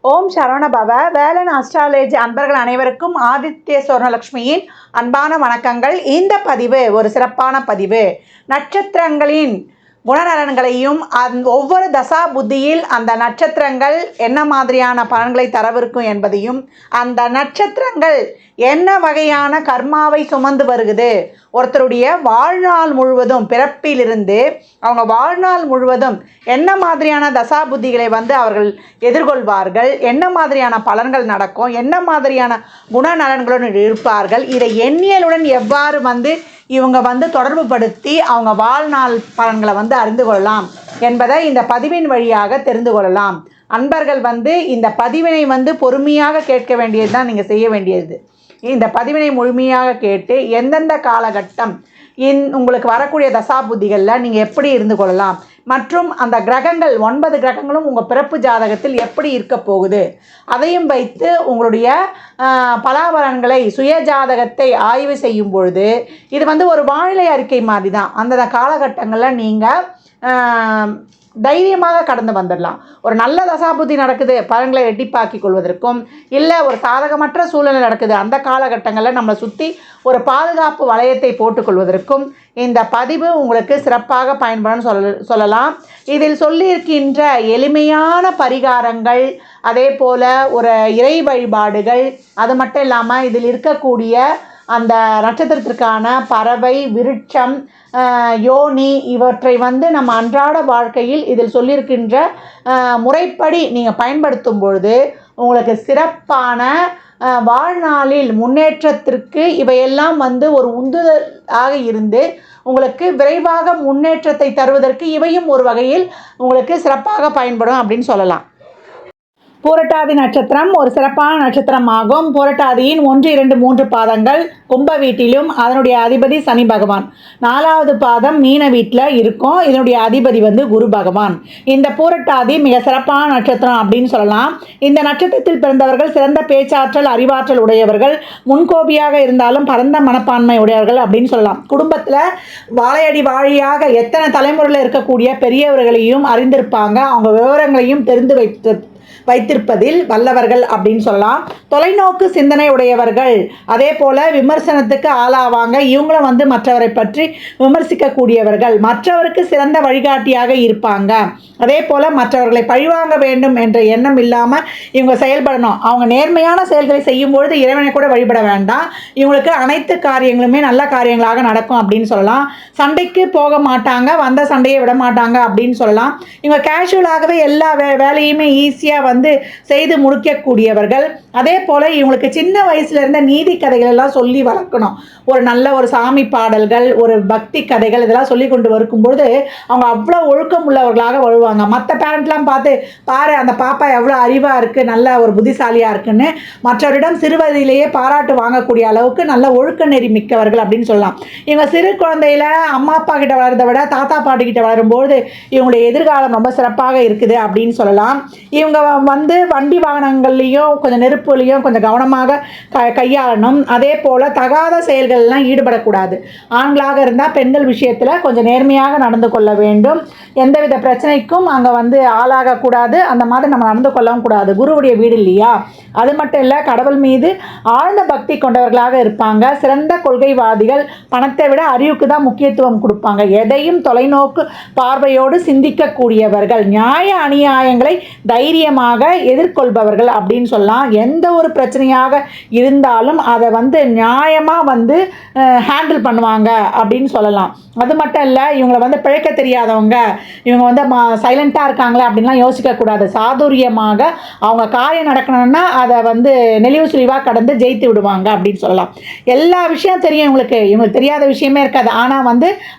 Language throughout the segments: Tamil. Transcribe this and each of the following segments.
ஓம் சரவணபவ. வேலன் அஸ்ட்ராலஜி அன்பர்கள் அனைவருக்கும் ஆதித்ய சொர்ணலக்ஷ்மியின் அன்பான வணக்கங்கள். இந்த பதிவு ஒரு சிறப்பான பதிவு. நட்சத்திரங்களின் குணநலன்களையும் ஒவ்வொரு தசா புத்தியில் அந்த நட்சத்திரங்கள் என்ன மாதிரியான பலன்களை தரவிருக்கும் என்பதையும், அந்த நட்சத்திரங்கள் என்ன வகையான கர்மாவை சுமந்து வருகுது, ஒருத்தருடைய வாழ்நாள் முழுவதும் பிறப்பிலிருந்து அவங்க வாழ்நாள் முழுவதும் என்ன மாதிரியான தசா புத்திகளை அவர்கள் எதிர்கொள்வார்கள், என்ன மாதிரியான பலன்கள் நடக்கும், என்ன மாதிரியான குணநலன்களுடன் இருப்பார்கள், இதை எண்ணியலுடன் எவ்வாறு இவங்க தொடர்பு படுத்தி அவங்க வாழ்நாள் பலன்களை அறிந்து கொள்ளலாம் என்பதை இந்த பதிவின் வழியாக தெரிந்து கொள்ளலாம். அன்பர்கள் இந்த பதிவினை பொறுமையாக கேட்க வேண்டியது தான் நீங்கள் செய்ய வேண்டியது. இந்த பதிவினை முழுமையாக கேட்டு எந்தெந்த காலகட்டம் உங்களுக்கு வரக்கூடிய தசாபுத்திகளில் நீங்கள் எப்படி இருந்து கொள்ளலாம், மற்றும் அந்த கிரகங்கள் 9 கிரகங்களும் உங்கள் பிறப்பு ஜாதகத்தில் எப்படி இருக்க போகுது, அதையும் வைத்து உங்களுடைய பலாபலன்களை சுய ஜாதகத்தை ஆய்வு செய்யும் பொழுது இது ஒரு வானிலை அறிக்கை மாதிரி தான். அந்த காலகட்டங்களில் நீங்கள் தைரியமாக கடந்து வந்துடலாம். ஒரு நல்ல தசாபுத்தி நடக்குது, பலன்களை ரெட்டிப்பாக்கிக் கொள்வதற்கும், இல்லை ஒரு சாதகமற்ற சூழ்நிலை நடக்குது, அந்த காலகட்டங்களில் நம்மளை சுற்றி ஒரு பாதுகாப்பு வளையத்தை போட்டுக்கொள்வதற்கும் இந்த பதிவு உங்களுக்கு சிறப்பாக பயன்படும் சொல்லலாம். இதில் சொல்லியிருக்கின்ற எளிமையான பரிகாரங்கள், அதே போல் ஒரு இறை வழிபாடுகள், அது மட்டும் இல்லாமல் இதில் இருக்கக்கூடிய அந்த நட்சத்திரத்திற்கான பறவை, விருட்சம், யோனி இவற்றை நம்ம அன்றாட வாழ்க்கையில் இதில் சொல்லியிருக்கின்ற முறைப்படி நீங்கள் பயன்படுத்தும் பொழுது உங்களுக்கு சிறப்பான வாழ்நாளில் முன்னேற்றத்திற்கு இவையெல்லாம் ஒரு உந்துதலாக இருந்து உங்களுக்கு விரைவாக முன்னேற்றத்தை தருவதற்கு இவையும் ஒரு வகையில் உங்களுக்கு சிறப்பாக பயன்படும் அப்படின்னு சொல்லலாம். பூரட்டாதி நட்சத்திரம் ஒரு சிறப்பான நட்சத்திரமாகும். பூரட்டாதியின் 1, 2, 3 பாதங்கள் கும்ப வீட்டிலும் அதனுடைய அதிபதி சனி பகவான். 4வது பாதம் மீன வீட்டில் இருக்கும். இதனுடைய அதிபதி குரு பகவான். இந்த பூரட்டாதி மிக சிறப்பான நட்சத்திரம் அப்படின்னு சொல்லலாம். இந்த நட்சத்திரத்தில் பிறந்தவர்கள் சிறந்த பேச்சாற்றல், அறிவாற்றல் உடையவர்கள், முன்கோபியாக இருந்தாலும் பரந்த மனப்பான்மை உடையவர்கள் அப்படின்னு சொல்லலாம். குடும்பத்தில் வாழையடி வாழியாக எத்தனை தலைமுறையில் இருக்கக்கூடிய பெரியவர்களையும் அறிந்திருப்பாங்க. அவங்க விவரங்களையும் தெரிந்து வைத்திருப்பதில் வல்லவர்கள் அப்படின்னு சொல்லலாம். தொலைநோக்கு சிந்தனை உடையவர்கள், அதே போல் விமர்சனத்துக்கு ஆளாவாங்க. இவங்களும் மற்றவரை பற்றி விமர்சிக்கக்கூடியவர்கள், மற்றவருக்கு சிறந்த வழிகாட்டியாக இருப்பாங்க. அதே போல் மற்றவர்களை பழிவாங்க வேண்டும் என்ற எண்ணம் இல்லாமல் இவங்க செயல்படணும். அவங்க நேர்மையான செயல்களை செய்யும் பொழுது இறைவனை கூட வழிபட வேண்டாம். இவங்களுக்கு அனைத்து காரியங்களுமே நல்ல காரியங்களாக நடக்கும் அப்படின்னு சொல்லலாம். சண்டைக்கு போக மாட்டாங்க, வந்த சண்டையை விட மாட்டாங்க அப்படின்னு சொல்லலாம். இவங்க கேஷுவலாகவே எல்லா வேலையுமே ஈஸியாக செய்து முடிக்கக்கூடியவர்கள். அதே போல் இவங்களுக்கு சின்ன வயசுல இருந்த நீதி கதைகள் எல்லாம் சொல்லி வளர்க்கணும். ஒரு நல்ல ஒரு சாமி பாடல்கள், ஒரு பக்தி கதைகள் இதெல்லாம் சொல்லி கொண்டு வரும்பொழுது அவங்க அவ்வளோ ஒழுக்கம் உள்ளவர்களாக வருவாங்க. மற்ற பேரண்ட்லாம் பார்த்து பாரு அந்த பாப்பா எவ்வளோ அறிவாக இருக்குது, நல்ல ஒரு புத்திசாலியாக இருக்குன்னு மற்றவரிடம் சிறுவயதிலேயே பாராட்டு வாங்கக்கூடிய அளவுக்கு நல்ல ஒழுக்க நெறி மிக்கவர்கள் அப்படின்னு சொல்லலாம். இவங்க சிறு குழந்தையில அம்மா அப்பா கிட்ட வளர்றதை விட தாத்தா பாட்டி கிட்ட வளரும்போது இவங்களுடைய எதிர்காலம் ரொம்ப சிறப்பாக இருக்குது அப்படின்னு சொல்லலாம். இவங்க வண்டி வாகனங்கள்லேயும் கொஞ்சம் நெருப்புலையும் கொஞ்சம் கவனமாக கையாளணும். அதே போல் தகாத செயல்கள்லாம் ஈடுபடக்கூடாது. ஆண்களாக இருந்தால் பெண்கள் விஷயத்தில் கொஞ்சம் நேர்மையாக நடந்து கொள்ள வேண்டும். எந்தவித பிரச்சனைக்கும் அங்கே ஆளாகக்கூடாது. அந்த மாதிரி நம்ம நடந்து கொள்ளவும் கூடாது. குருவுடைய வீடு இல்லையா? அது மட்டும் இல்லை, கடவுள் மீது ஆழ்ந்த பக்தி கொண்டவர்களாக இருப்பாங்க. சிறந்த கொள்கைவாதிகள். பணத்தை விட அறிவுக்கு தான் முக்கியத்துவம் கொடுப்பாங்க. எதையும் தொலைநோக்கு பார்வையோடு சிந்திக்கக்கூடியவர்கள். நியாய அநியாயங்களை தைரியமாக எதிர்கொள்பவர்கள் அப்படின்னு சொல்லலாம். எந்த ஒரு பிரச்சனையாக இருந்தாலும் அதை நியாயமாக ஹேண்டில் பண்ணுவாங்க அப்படின்னு சொல்லலாம். அது மட்டும் இல்லை, இவங்களை பிழைக்க தெரியாதவங்க, இவங்க சைலண்ட்டாக இருக்காங்களே அப்படின்லாம் யோசிக்கக்கூடாது. சாதுரியமாக அவங்க காரியம் நடக்கணும்னா அதை நெளிவு சுழிவாக கடந்து ஜெயித்து விடுவாங்க அப்படின்னு சொல்லலாம். எல்லா விஷயம் தெரியும் இவங்களுக்கு தெரியாத விஷயமே இருக்காது. ஆனால்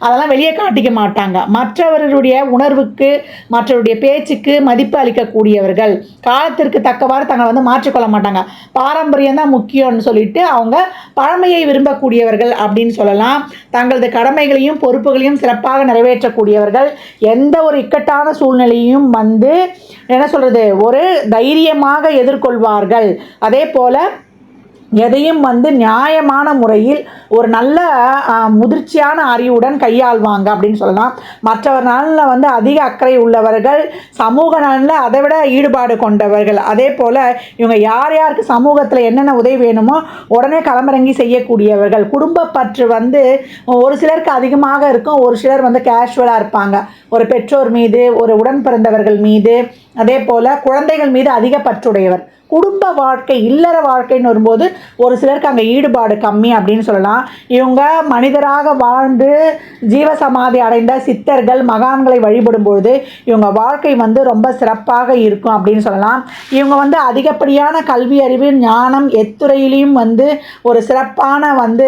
அதெல்லாம் வெளியே காட்டிக்க மாட்டாங்க. மற்றவர்களுடைய உணர்வுக்கு, மற்றவருடைய பேச்சுக்கு மதிப்பு அளிக்கக்கூடியவர்கள். காலத்திற்கு தக்கவாறு தங்களை மாற்றிக்கொள்ள மாட்டாங்க. பாரம்பரியம் தான் முக்கியம்னு சொல்லிட்டு அவங்க பழமையை விரும்பக்கூடியவர்கள் அப்படின்னு சொல்லலாம். தங்களது கடமைகளையும் பொறுப்புகளையும் சிறப்பாக நிறைவேற்றக்கூடியவர்கள். எந்த ஒரு இக்கட்டான சூழ்நிலையும் என்ன சொல்கிறது, ஒரு தைரியமாக எதிர்கொள்வார்கள். அதே போல் எதையும் வந்து நியாயமான முறையில் ஒரு நல்ல முதிர்ச்சியான அறிவுடன் கையாள்வாங்க அப்படின்னு சொல்லலாம். மற்றவர் நலனில் வந்து அதிக அக்கறை உள்ளவர்கள், சமூக நலனில் அதை விட ஈடுபாடு கொண்டவர்கள். அதே போல் இவங்க யார் யாருக்கு சமூகத்தில் என்னென்ன உதவி வேணுமோ உடனே களமிறங்கி செய்யக்கூடியவர்கள். குடும்ப பற்று வந்து ஒரு சிலருக்கு அதிகமாக இருக்கும், ஒரு சிலர் வந்து கேஷுவலாக இருப்பாங்க. ஒரு பெற்றோர் மீது, ஒரு உடன் பிறந்தவர்கள் மீது, அதே போல் குழந்தைகள் மீது அதிக பற்றுடையவர். குடும்ப வாழ்க்கை, இல்லற வாழ்க்கைன்னு வரும்போது ஒரு சிலருக்கு அங்கே ஈடுபாடு கம்மி அப்படின்னு சொல்லலாம். இவங்க மனிதராக வாழ்ந்து ஜீவசமாதி அடைந்த சித்தர்கள், மகான்களை வழிபடும் பொழுது இவங்க வாழ்க்கை வந்து ரொம்ப சிறப்பாக இருக்கும் அப்படின்னு சொல்லலாம். இவங்க வந்து அதிகப்படியான கல்வி அறிவு ஞானம் எத்துறையிலையும் வந்து ஒரு சிறப்பான வந்து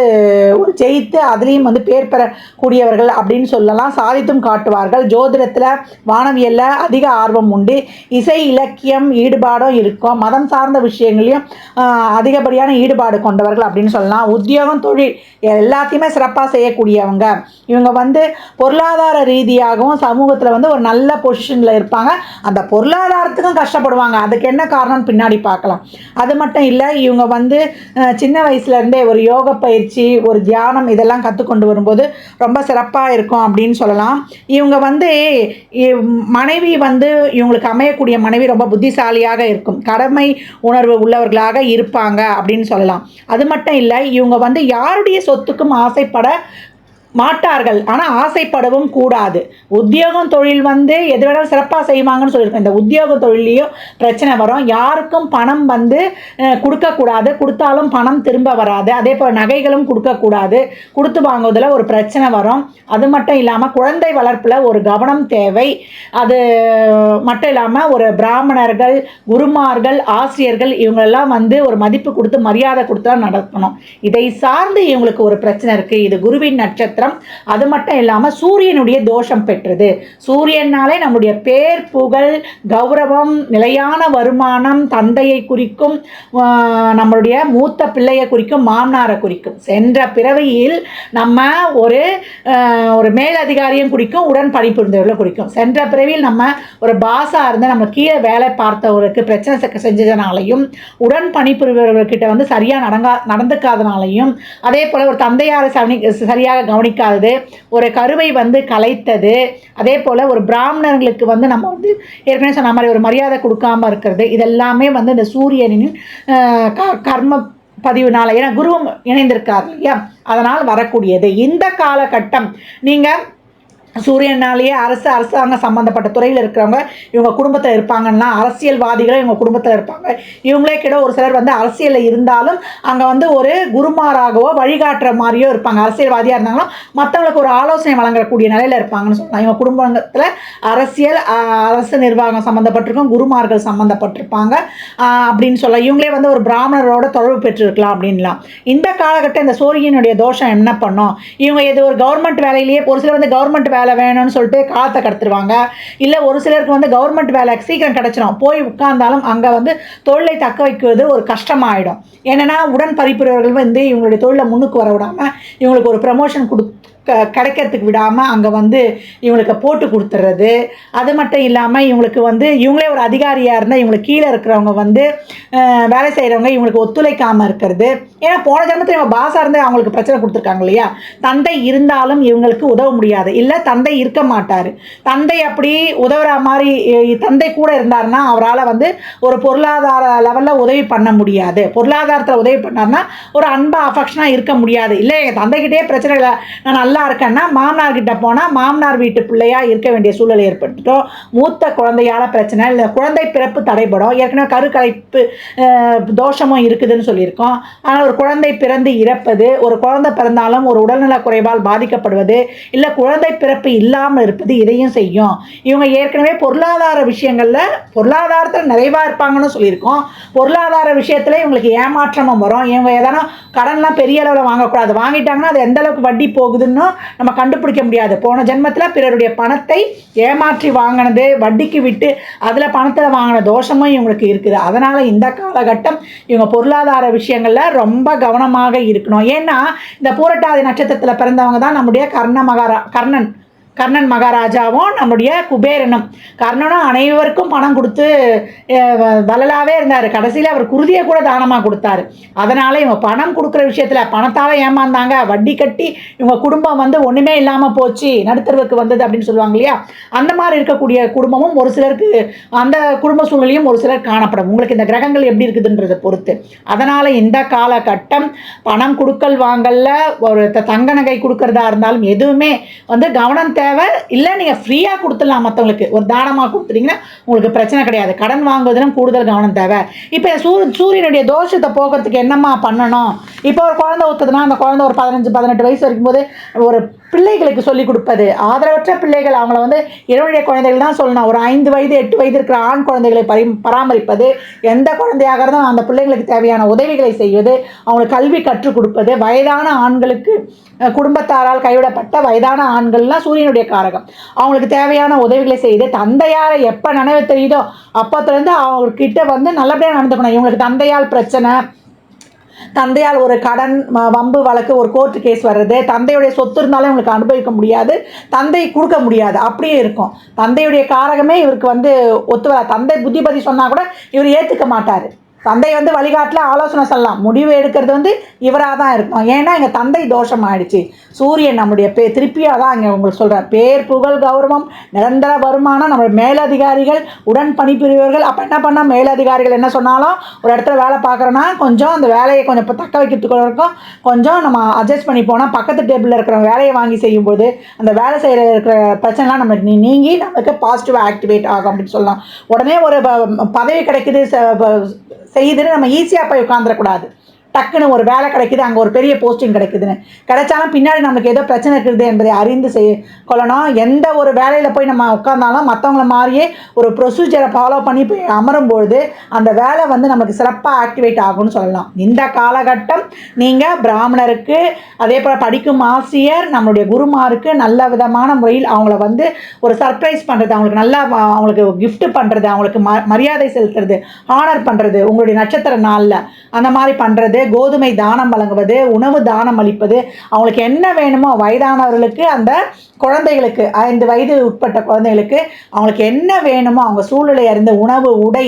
ஒரு ஜெயித்து அதுலேயும் வந்து பேர் பெறக்கூடியவர்கள் அப்படின்னு சொல்லலாம். சாதித்தும் காட்டுவார்கள். ஜோதிடத்தில் வானவியலில் அதிக ஆர்வம் உண்டு. இசை இலக்கியம் ஈடுபாடும் இருக்கும். மதம் சார்ந்த விஷயங்களையும் அதிகப்படியான ஈடுபாடு கொண்டவர்கள் அப்படின்னு சொல்லலாம். உத்தியோகம் தொழில் எல்லாத்தையுமே சிறப்பாக செய்யக்கூடியவங்க. இவங்க வந்து பொருளாதார ரீதியாகவும் சமூகத்தில் வந்து ஒரு நல்ல பொசிஷனில் இருப்பாங்க. அந்த பொருளாதாரத்துக்கும் கஷ்டப்படுவாங்க. அதுக்கு என்ன காரணம்னு பின்னாடி பார்க்கலாம். அது மட்டும் இல்லை, இவங்க வந்து சின்ன வயசுலேருந்தே ஒரு யோக பயிற்சி, ஒரு தியானம் இதெல்லாம் கற்றுக்கொண்டு வரும்போது ரொம்ப சிறப்பாக இருக்கும் அப்படின்னு சொல்லலாம். இவங்க வந்து மனைவி வந்து இவங்களுக்கு அமையக்கூடிய மனைவி ரொம்ப புத்திசாலியாக இருக்கும், கடமை உணர்வு உள்ளவர்களாக இருப்பாங்க அப்படின்னு சொல்லலாம். அது மட்டும் இல்லை, இவங்க வந்து யாருடைய சொத்துக்கும் ஆசைப்பட மாட்டார்கள், ஆனால் ஆசைப்படவும் கூடாது. உத்தியோகம் தொழில் வந்து எது வேணாலும் சிறப்பாக செய்வாங்கன்னு சொல்லியிருக்கோம். இந்த உத்தியோக தொழிலையும் பிரச்சனை வரும். யாருக்கும் பணம் வந்து கொடுக்கக்கூடாது, கொடுத்தாலும் பணம் திரும்ப வராது. அதே போல் நகைகளும் கொடுக்கக்கூடாது, கொடுத்து வாங்குவதில் ஒரு பிரச்சனை வரும். அது மட்டும் இல்லாமல் குழந்தை வளர்ப்பில் ஒரு கவனம் தேவை. அது மட்டும் இல்லாமல் ஒரு பிராமணர்கள், குருமார்கள், ஆசிரியர்கள் இவங்களெல்லாம் வந்து ஒரு மதிப்பு கொடுத்து மரியாதை கொடுத்து தான் நடக்கணும். இதை சார்ந்து இவங்களுக்கு ஒரு பிரச்சனை இருக்குது. இது குருவின் நட்சத்திரம். அது மட்டும் இல்லாமல் சூரியனுடைய தோஷம் பெற்றது. சூரியனாலே நம்முடைய பேர், புகழ், கௌரவம், நிலையான வருமானம், தந்தையை குறிக்கும், நம்மளுடைய மூத்த பிள்ளையை குறிக்கும், மாமனாரை குறிக்கும். சென்ற பிறவியில் நம்ம ஒரு மேலதிகாரியும் குறிக்கும், உடன் பணிபுரிந்தவர்களை குறிக்கும். சென்ற பிறவியில் நம்ம ஒரு பாஸாக இருந்து நம்ம கீழே வேலை பார்த்தவர்களுக்கு பிரச்சனை செஞ்சதுனாலையும், உடன் பணிபுரிபவர்கிட்ட வந்து சரியாக நடந்துக்காதனாலையும், அதே போல் ஒரு தந்தையாரை சரியாக கவனிக்காதது, ஒரு கருவை வந்து கலைத்தது, அதே போல் ஒரு பிராமணர்களுக்கு வந்து நம்ம வந்து ஏற்கனவே சொன்ன மாதிரி ஒரு மரியாதை கொடுக்காமல் இருக்கிறது, இதெல்லாமே வந்து இந்த சூரியனின் கர்ம பதிவுனால, ஏன்னா குருவும் இணைந்திருக்கார் இல்லையா, அதனால் வரக்கூடியது. இந்த காலகட்டம் நீங்கள் சூரியனாலேயே அரசாங்க சம்மந்தப்பட்ட துறையில் இருக்கிறவங்க இவங்க குடும்பத்தில் இருப்பாங்கன்னா, அரசியல்வாதிகளும் இவங்க குடும்பத்தில் இருப்பாங்க. இவங்களே கிட்ட ஒரு சிலர் வந்து அரசியலில் இருந்தாலும் அங்கே வந்து ஒரு குருமாராகவோ வழிகாட்டுற மாதிரியோ இருப்பாங்க. அரசியல்வாதியாக இருந்தாலும் மற்றவங்களுக்கு ஒரு ஆலோசனை வழங்கக்கூடிய நிலையில் இருப்பாங்கன்னு சொல்லலாம். இவங்க குடும்பத்தில் அரசியல், அரசு நிர்வாகம் சம்மந்தப்பட்டிருக்கும், குருமார்கள் சம்மந்தப்பட்டிருப்பாங்க அப்படின்னு சொல்லலாம். இவங்களே வந்து ஒரு பிராமணரோட தொடர்பு பெற்றிருக்கலாம் அப்படின்லாம். இந்த காலகட்டம் இந்த சூரியனுடைய தோஷம் என்ன பண்ணும், இவங்க இது ஒரு கவர்மெண்ட் வேலையிலேயே ஒரு சிலர் வந்து கவர்மெண்ட் வேலை வேணும்னு சொல்லிட்டு காலத்தை கடத்துருவாங்க. இல்லை ஒரு சிலருக்கு வந்து கவர்மெண்ட் வேலை சீக்கிரம் கிடச்சிடும், போய் உட்கார்ந்தாலும் அங்கே வந்து தொழிலை தக்க வைக்கிறது ஒரு கஷ்டமாயிடும். ஏன்னா உடன் பணிபுரியவர்கள் வந்து இவங்களுடைய தொழிலை முன்னுக்கு வர விடாமல் இவங்களுக்கு ஒரு ப்ரமோஷன் கிடைக்கிறதுக்கு விடாமல் அங்கே வந்து இவங்களுக்கு போட்டு கொடுத்துட்றது. அது மட்டும் இல்லாமல் இவங்களுக்கு வந்து இவங்களே ஒரு அதிகாரியாக இருந்தால் இவங்களுக்கு கீழே இருக்கிறவங்க வந்து வேலை செய்கிறவங்க இவங்களுக்கு ஒத்துழைக்காமல் இருக்கிறது. ஏன்னா போன ஜென்மத்தில் இவங்க பாஸாக இருந்து அவங்களுக்கு பிரச்சனை கொடுத்துருக்காங்க இல்லையா. தந்தை இருந்தாலும் இவங்களுக்கு உதவ முடியாது, இல்லை தந்தை இருக்க மாட்டார். தந்தை அப்படி உதவுற மாதிரி தந்தை கூட இருந்தாருன்னா அவரால் வந்து ஒரு பொருளாதார லெவலில் உதவி பண்ண முடியாது. பொருளாதாரத்தில் உதவி பண்ணார்னா ஒரு அன்பாக அஃபெக்ஷனாக இருக்க முடியாது. இல்லை எங்கள் தந்தைக்கிட்டே பிரச்சனை இல்லை, நான் நல்லா இருக்கேன்னா மாமனார்கிட்ட போனால் மாமனார் வீட்டு பிள்ளையாக இருக்க வேண்டிய சூழலை ஏற்படுத்திட்டோம். மூத்த குழந்தையால் பிரச்சனை இல்லை, குழந்தை பிறப்பு தடைபடும். ஏற்கனவே கருக்கலைப்பு தோஷமும் இருக்குதுன்னு சொல்லியிருக்கோம். ஆனால் ஒரு குழந்தை பிறந்து இறப்பது, ஒரு குழந்தை பிறந்தாலும் ஒரு உடல்நல குறைவால் பாதிக்கப்படுவது, இல்லை குழந்தை பிறப்பு இல்லாமல் இருப்பது, இதையும் செய்யும். இவங்க ஏற்கனவே பொருளாதார விஷயங்களில் பொருளாதாரத்தில் நிறைவாக இருப்பாங்கன்னு சொல்லியிருக்கோம். பொருளாதார விஷயத்தில் இவங்களுக்கு ஏமாற்றமும் வரும். இவங்க எதனா கடன்லாம் பெரிய அளவில் வாங்கக்கூடாது, வாங்கிட்டாங்கன்னா அது எந்த அளவுக்கு வட்டி போகுதுன்னு நம்ம கண்டுபிடிக்க முடியாது. போன ஜென்மத்தில் பிறருடைய பணத்தை ஏமாற்றி வாங்கினது, வட்டிக்கு விட்டு அதில் பணத்தில் வாங்கின தோஷமும் இவங்களுக்கு இருக்குது. அதனால் இந்த காலகட்டம் இவங்க பொருளாதார விஷயங்களில் ரொம்ப கவனமாக இருக்கணும். ஏன்னா இந்த பூரட்டாதி நட்சத்திரத்தில் பிறந்தவங்க தான் நம்முடைய கர்ணன் கர்ணன் மகாராஜாவும் நம்முடைய குபேரனும். கர்ணனும் அனைவருக்கும் பணம் கொடுத்து வள்ளலாகவே இருந்தார். கடைசியில் அவர் குருதியை கூட தானமாக கொடுத்தாரு. அதனால் இவங்க பணம் கொடுக்குற விஷயத்தில் பணத்தால் ஏமாந்தாங்க, வட்டி கட்டி இவங்க குடும்பம் வந்து ஒன்றுமே இல்லாமல் போச்சு, நடுத்தருவுக்கு வந்தது அப்படின்னு சொல்லுவாங்க இல்லையா. அந்த மாதிரி இருக்கக்கூடிய குடும்பமும் ஒரு சிலருக்கு, அந்த குடும்ப சூழ்நிலையும் ஒரு சிலர் காணப்படும். உங்களுக்கு இந்த கிரகங்கள் எப்படி இருக்குதுன்றதை பொறுத்து. அதனால் இந்த காலகட்டம் பணம் கொடுக்கல் வாங்கல, ஒரு தங்க நகை கொடுக்கறதா இருந்தாலும் எதுவுமே வந்து கவனம் தேவை. இல்லை நீங்கள் ஃப்ரீயாக கொடுத்துடலாம், மற்றவங்களுக்கு ஒரு தானமாக கொடுத்துட்டீங்கன்னா உங்களுக்கு பிரச்சனை கிடையாது. கடன் வாங்குவதிலும் கூடுதல் கவனம் தேவை. இப்போ சூரியனுடைய தோஷத்தை போக்குறதுக்கு என்னம்மா பண்ணணும்? இப்போ ஒரு குழந்தை ஊற்றுதுன்னா அந்த குழந்தை ஒரு 15-18 வயசு வரைக்கும் போது ஒரு பிள்ளைகளுக்கு சொல்லிக் கொடுப்பது, ஆதரவற்ற பிள்ளைகள், அவங்கள வந்து இளநிலை குழந்தைகள் தான் சொல்லணும். ஒரு 5 வயது 8 வயது இருக்கிற ஆண் குழந்தைகளை பராமரிப்பது, எந்த குழந்தையாக இருந்தாலும் அந்த பிள்ளைங்களுக்கு தேவையான உதவிகளை செய்வது, அவங்களுக்கு கல்வி கற்றுக் கொடுப்பது, வயதான ஆண்களுக்கு, குடும்பத்தாரால் கைவிடப்பட்ட வயதான ஆண்கள்லாம் சூரியனுடைய காரகம், அவங்களுக்கு தேவையான உதவிகளை செய்து, தந்தையாரை எப்போ நினைவு தெரியுதோ அப்போத்துலேருந்து அவங்கக்கிட்ட வந்து நல்லபடியாக நடந்துக்கணும். இவங்களுக்கு தந்தையால் பிரச்சனை, தந்தையால் ஒரு கடன் வம்பு வழக்கு, ஒரு கோர்ட்டு கேஸ் வர்றது, தந்தையுடைய சொத்து இருந்தாலும் இவங்களுக்கு அனுபவிக்க முடியாது, தந்தை கொடுக்க முடியாது, அப்படியே இருக்கும். தந்தையுடைய காரகமே இவருக்கு வந்து ஒத்து வர, தந்தை புத்திபதி சொன்னால் கூட இவர் ஏற்றுக்க மாட்டார். தந்தை வந்து வழிகாட்டில் ஆலோசனை சொல்லலாம், முடிவு எடுக்கிறது வந்து இவராக தான் இருக்கும். ஏன்னா எங்கள் தந்தை தோஷம் ஆயிடுச்சு. சூரியன் நம்முடைய திருப்பியாக தான் இங்கே உங்களுக்கு சொல்கிறேன். பேர், புகழ், கௌரவம், நிரந்தர வருமானம், நம்மளுடைய மேலதிகாரிகள், உடன் பணிபுரியவர்கள். அப்போ என்ன பண்ணால் மேலதிகாரிகள் என்ன சொன்னாலும் ஒரு இடத்துல வேலை பார்க்குறோன்னா கொஞ்சம் அந்த வேலையை கொஞ்சம் தக்க வைக்கிறதுக்குள்ள இருக்கும், கொஞ்சம் நம்ம அட்ஜஸ்ட் பண்ணி போனால் பக்கத்து டேபிளில் இருக்கிற வேலையை வாங்கி செய்யும்போது அந்த வேலை செய்கிற இருக்கிற பிரச்சனைலாம் நம்மளுக்கு நீங்கி நமக்கு பாசிட்டிவாக ஆக்டிவேட் ஆகும் அப்படின்னு சொல்லலாம். உடனே ஒரு பதவி கிடைக்குது செய்யுதுன்னு நம்ம ஈஸியாக போய் உட்காந்துடக்கூடாது. டக்குன்னு ஒரு வேலை கிடைக்குது, அங்கே ஒரு பெரிய போஸ்டிங் கிடைக்குதுன்னு கிடைச்சாலும் பின்னாடி நமக்கு ஏதோ பிரச்சனை இருக்குது என்பதை அறிந்து கொள்ளணும். எந்த ஒரு வேலையில் போய் நம்ம உட்காந்தாலும் மற்றவங்கள மாதிரியே ஒரு ப்ரொசீஜரை ஃபாலோ பண்ணி போய் அமரும்பொழுது அந்த வேலை வந்து நமக்கு சிறப்பாக ஆக்டிவேட் ஆகும்னு சொல்லலாம். இந்த காலகட்டம் நீங்கள் பிராமணருக்கு, அதே போல் படிக்கும் ஆசிரியர், நம்மளுடைய குருமாருக்கு நல்ல விதமான முறையில் அவங்கள வந்து ஒரு சர்ப்ரைஸ் பண்ணுறது, அவங்களுக்கு நல்லா அவங்களுக்கு கிஃப்ட் பண்ணுறது, அவங்களுக்கு மரியாதை செலுத்துறது, ஹானர் பண்ணுறது, உங்களுடைய நட்சத்திர நாளில் அந்த மாதிரி பண்ணுறது, கோதுமை தானம் வழங்குவது, உணவு தானம் அளிப்பது, அவங்களுக்கு என்ன வேணுமோ வயதானவர்களுக்கு, அந்த குழந்தைகளுக்கு 5 வயது உட்பட்ட குழந்தைகளுக்கு அவங்களுக்கு என்ன வேணுமோ அவங்க சூழ்நிலை அறிந்த உணவு, உடை,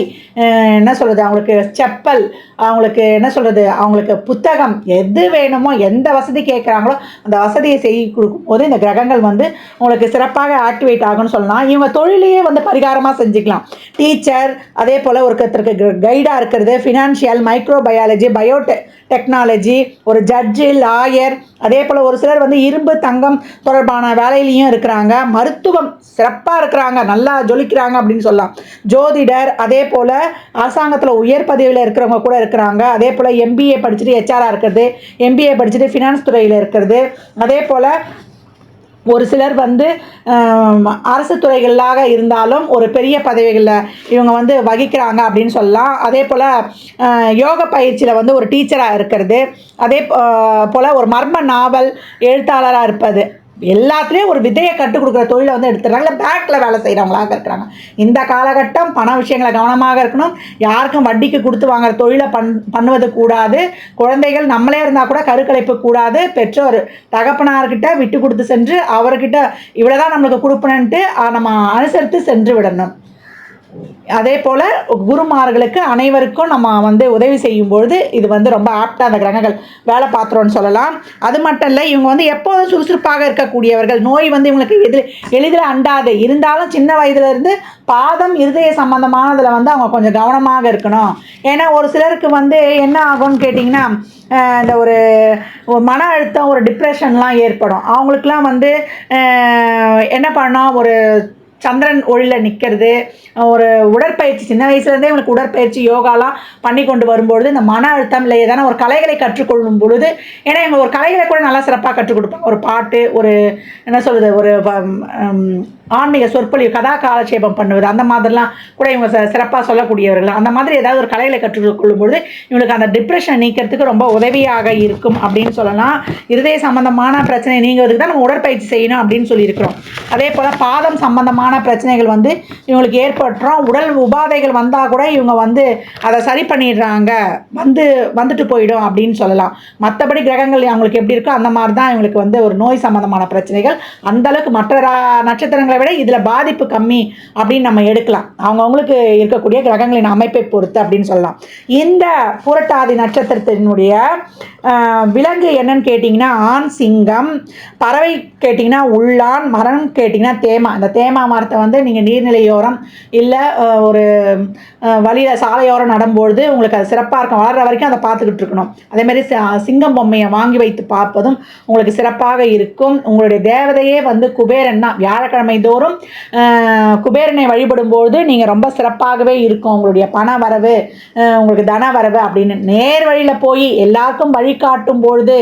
என்ன சொல்கிறது, அவங்களுக்கு செப்பல், அவங்களுக்கு என்ன சொல்கிறது, அவங்களுக்கு புத்தகம், எது வேணுமோ எந்த வசதி கேட்குறாங்களோ அந்த வசதியை செய்து கொடுக்கும்போது இந்த கிரகங்கள் வந்து உங்களுக்கு சிறப்பாக ஆக்டிவேட் ஆகும்னு சொல்லலாம். இவங்க தொழிலையே வந்து பரிகாரமாக செஞ்சுக்கலாம். டீச்சர், அதே போல் ஒருத்தருக்கு கைடாக இருக்கிறது, ஃபினான்ஷியல், மைக்ரோபயாலஜி, டெக்னாலஜி, ஒரு ஜட்ஜு, லாயர், அதே போல் ஒரு சிலர் வந்து இரும்பு தங்கம் தொடர்பான வேலையிலையும் இருக்கிறாங்க, மருத்துவம் சிறப்பாக இருக்கிறாங்க, நல்லா ஜொலிக்கிறாங்க அப்படின்னு சொல்லலாம். ஜோதிடர், அதே போல் அரசாங்கத்தில் உயர் பதவியில் இருக்கிறவங்க கூட இருக்கிறாங்க. அதே போல் MBA படிச்சுட்டு HRஆ இருக்கிறது, MBA படிச்சுட்டு ஃபினான்ஸ் துறையில் இருக்கிறது, அதே போல் ஒரு சிலர் வந்து அரசு துறைகளாக இருந்தாலும் ஒரு பெரிய பதவிகளில் இவங்க வந்து வகிக்கிறாங்க அப்படின்னு சொல்லலாம். அதே போல் யோக பயிற்சியில் வந்து ஒரு டீச்சராக இருக்கிறது, அதே போல் ஒரு மர்ம நாவல் எழுத்தாளராக இருப்பது, எல்லாத்துலேயும் ஒரு விதையை கற்றுக் கொடுக்குற தொழிலை வந்து எடுத்துடுறாங்க. பேங்க்கில் வேலை செய்கிறவங்களாக இருக்கிறாங்க. இந்த காலகட்டம் பண விஷயங்களை கவனமாக இருக்கணும். யாருக்கும் வட்டிக்கு கொடுத்து வாங்குற தொழிலை பண்ணுவது கூடாது. குழந்தைகள் நம்மளே இருந்தால் கூட கருக்கலைப்பு கூடாது. பெற்றோர் தகப்பனார்கிட்ட விட்டு கொடுத்து சென்று அவர்கிட்ட இவ்வளோ தான் நம்மளுக்கு கொடுப்பணுன்ட்டு நம்ம அனுசரித்து சென்று விடணும். அதே போல் குருமார்களுக்கு அனைவருக்கும் நம்ம வந்து உதவி செய்யும்பொழுது இது வந்து ரொம்ப ஆப்டாக அந்த கிரகங்கள் வேலை பார்த்துறோன்னு சொல்லலாம். அது மட்டும் இல்லை, இவங்க வந்து எப்போதும் சுறுசுறுப்பாக இருக்கக்கூடியவர்கள். நோய் வந்து இவங்களுக்கு எளிதில் அண்டாது. இருந்தாலும் சின்ன வயதுலேருந்து பாதம், இருதய சம்பந்தமானதில் வந்து அவங்க கொஞ்சம் கவனமாக இருக்கணும். ஏன்னா ஒரு சிலருக்கு வந்து என்ன ஆகும்னு கேட்டிங்கன்னா, இந்த ஒரு மன அழுத்தம், ஒரு டிப்ரெஷன்லாம் ஏற்படும். அவங்களுக்குலாம் வந்து என்ன பண்ணோம், ஒரு சந்திரன் ஒளியில் நிற்கிறது, ஒரு உடற்பயிற்சி, சின்ன வயசுலேருந்தே இவங்களுக்கு உடற்பயிற்சி, யோகாலாம் பண்ணி கொண்டு வரும்பொழுது இந்த மன அழுத்தம் இல்லை, ஏதான ஒரு கலைகளை கற்றுக்கொள்ளும் பொழுது, ஏன்னா இவங்க ஒரு கலைகளை கூட நல்லா சிறப்பாக கற்றுக் கொடுப்பாங்க. ஒரு பாட்டு, ஒரு என்ன சொல்கிறது, ஒரு ஆன்மீக சொற்பொழிவு கதா காலட்சேபம் பண்ணுவது அந்த மாதிரிலாம் கூட இவங்க சிறப்பாக சொல்லக்கூடியவர்கள். அந்த மாதிரி ஏதாவது ஒரு கலைகளை கற்றுக்கொள்ளும் பொழுது இவங்களுக்கு அந்த டிப்ரெஷன் நீக்கிறதுக்கு ரொம்ப உதவியாக இருக்கும் அப்படின்னு சொல்லலாம். இருதய சம்பந்தமான பிரச்சனை நீங்கிறதுக்கு தான் நம்ம உடற்பயிற்சி செய்யணும் அப்படின்னு சொல்லியிருக்கிறோம். அதே போல் பாதம் சம்பந்தமான பிரச்சனைகள் வந்து இவங்களுக்கு ஏற்பட்டுரும். உடல் உபாதைகள் வந்தால் கூட இவங்க வந்து அதை சரி பண்ணிடுறாங்க, வந்துட்டு போயிடும் அப்படின்னு சொல்லலாம். மற்றபடி கிரகங்கள் அவங்களுக்கு எப்படி இருக்கோ அந்த மாதிரி தான் இவங்களுக்கு வந்து ஒரு நோய் சம்பந்தமான பிரச்சனைகள். அந்தளவுக்கு மற்ற நட்சத்திரங்களை விட இதில் பாதிப்பு கம்மி அப்படின்னு நம்ம எடுக்கலாம், அவங்கவுங்களுக்கு இருக்கக்கூடிய கிரகங்களின் அமைப்பை பொறுத்து அப்படின்னு சொல்லலாம். இந்த புரட்டாதி நட்சத்திரத்தினுடைய விலங்கு என்னன்னு கேட்டிங்கன்னா ஆண் சிங்கம், பறவை கேட்டிங்கன்னா உள்ளான், மரம் கேட்டிங்கன்னா தேமா. இந்த தேமா மரத்தை வந்து நீங்கள் நீர்நிலையோரம் இல்லை ஒரு வழியில் சாலையோரம் நடும்பொழுது உங்களுக்கு அது சிறப்பாக இருக்கும். வளர்கிற வரைக்கும் அதை பார்த்துக்கிட்டு இருக்கணும். அதேமாதிரி சிங்கம் பொம்மையை வாங்கி வைத்து பார்ப்பதும் உங்களுக்கு சிறப்பாக இருக்கும். உங்களுடைய தேவதையே வந்து குபேரன் தான். வியாழக்கிழமை தோறும் குபேரனை வழிபடும்போது நீங்கள் ரொம்ப சிறப்பாகவே இருக்கும். உங்களுடைய பண வரவு, உங்களுக்கு தன வரவு அப்படின்னு நேர் வழியில் போய் எல்லாருக்கும் வழிகாட்டும் பொழுது,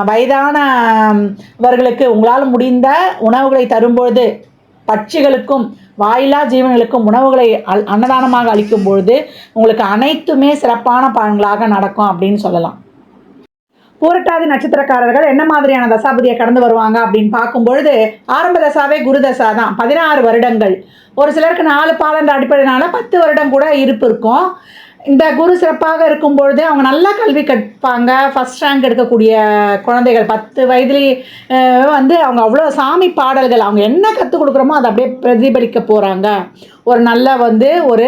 வயதானவர்களுக்கு உங்களால் முடிந்த உணவுகளை தரும்பொழுது, பட்சிகளுக்கும் வாயிலா ஜீவன்களுக்கும் உணவுகளை அன்னதானமாக அளிக்கும் பொழுது உங்களுக்கு அனைத்துமே சிறப்பான பலன்களாக நடக்கும் அப்படின்னு சொல்லலாம். பூரட்டாதி நட்சத்திரக்காரர்கள் என்ன மாதிரியான தசாபதியை கடந்து வருவாங்க அப்படின்னு பார்க்கும் பொழுது, ஆரம்ப தசாவே குரு தசா தான். 16 வருடங்கள். ஒரு சிலருக்கு 4 பாதன்ற அடிப்படையினால 10 வருடம் கூட இருப்பு இருக்கும். இந்த குரு சிறப்பாக இருக்கும் பொழுது அவங்க நல்லா கல்வி கற்பாங்க. ஃபஸ்ட் ரேங்க் எடுக்கக்கூடிய குழந்தைகள் 10 வயதுலேயே வந்து அவங்க அவ்வளோ சாமி பாடல்கள் அவங்க என்ன கற்றுக் கொடுக்குறோமோ அதை அப்படியே பிரதிபலிக்க போகிறாங்க. ஒரு நல்ல வந்து ஒரு